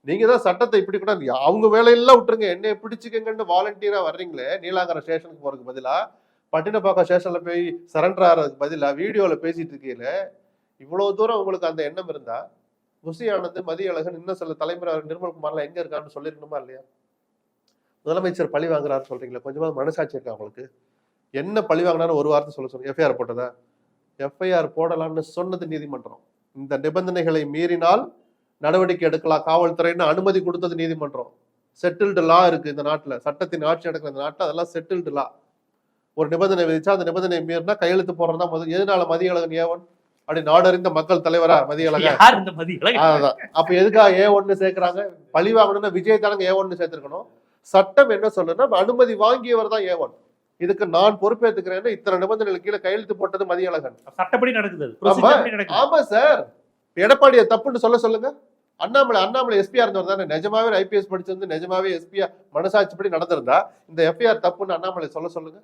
நீங்க தான் சட்டத்தை இப்படி கூட அவங்க வேலையெல்லாம் விட்டுருங்க, என்னைய பிடிச்சிக்கங்கன்னு வாலண்டியரா வர்றீங்களே நீலாங்கரம் ஸ்டேஷனுக்கு போறதுக்கு பதிலா, பட்டினப்பாக்கம் ஸ்டேஷன்ல போய் சரண்டர் ஆகிறதுக்கு பதிலா வீடியோல பேசிட்டு இருக்கீங்கள. இவ்வளவு தூரம் உங்களுக்கு அந்த எண்ணம் இருந்தா புசி ஆனந்த், மதியழகன், இன்னும் சில தலைமுறை நிர்மல்குமார்லாம் எங்க இருக்கான்னு சொல்லிருக்கணுமா இல்லையா? முதலமைச்சர் பழி வாங்குறாரு சொல்றீங்களா, கொஞ்சமாவது மனசாட்சி இருக்கா உங்களுக்கு? என்ன பழி வாங்கினாலும் ஒரு வார்த்தை சொல்லுங்க. எஃப்ஐஆர் போட்டதா? எஃப்ஐஆர் போடலாம்னு சொன்னது நீதிமன்றம். இந்த நிபந்தனைகளை மீறினால் நடவடிக்கை எடுக்கலாம் காவல்துறைன்னு அனுமதி கொடுத்தது நீதிமன்றம். செட்டில்டு லா இருக்கு இந்த நாட்டுல, சட்டத்தின் ஆட்சி நடக்கிற இந்த நாட்டுல அதெல்லாம் செட்டில்டு லா. ஒரு நிபந்தனை விதிச்சா அந்த நிபந்தனை மீறினா கையெழுத்து போடுறதா முதல். எதனால மதியழகன் ஏவன் அப்படி நாடறிந்த மக்கள் தலைவரா மதியழகன்? அப்ப எதுக்காக ஏ1 சேர்க்கிறாங்க? பழி வாங்கணும்னா விஜய் தானங்க ஏ1 சேர்த்திருக்கணும். சட்டம் என்ன சொல்லுன்னா அனுமதி வாங்கியவர் தான் ஏ1. இதுக்கு நான் பொறுப்பேற்றுக்கிறேன்னு இத்தனை நிபந்தனைகள் கீழே கையெழுத்து போட்டது மதியழகன். சட்டப்படி நடக்குது. ஆமா சார், எடப்பாடியை தப்புன்னு சொல்லுங்க. அண்ணாமலை எஸ்பியா இருந்தவர் தானே, நிஜமாவே ஐபிஎஸ் படிச்சிருந்து நிஜமாவே எஸ்பியா மனசாட்சிப்படி நடந்திருந்தா இந்த எஃப்ஐஆர் தப்புன்னு அண்ணாமலை சொல்லுங்க.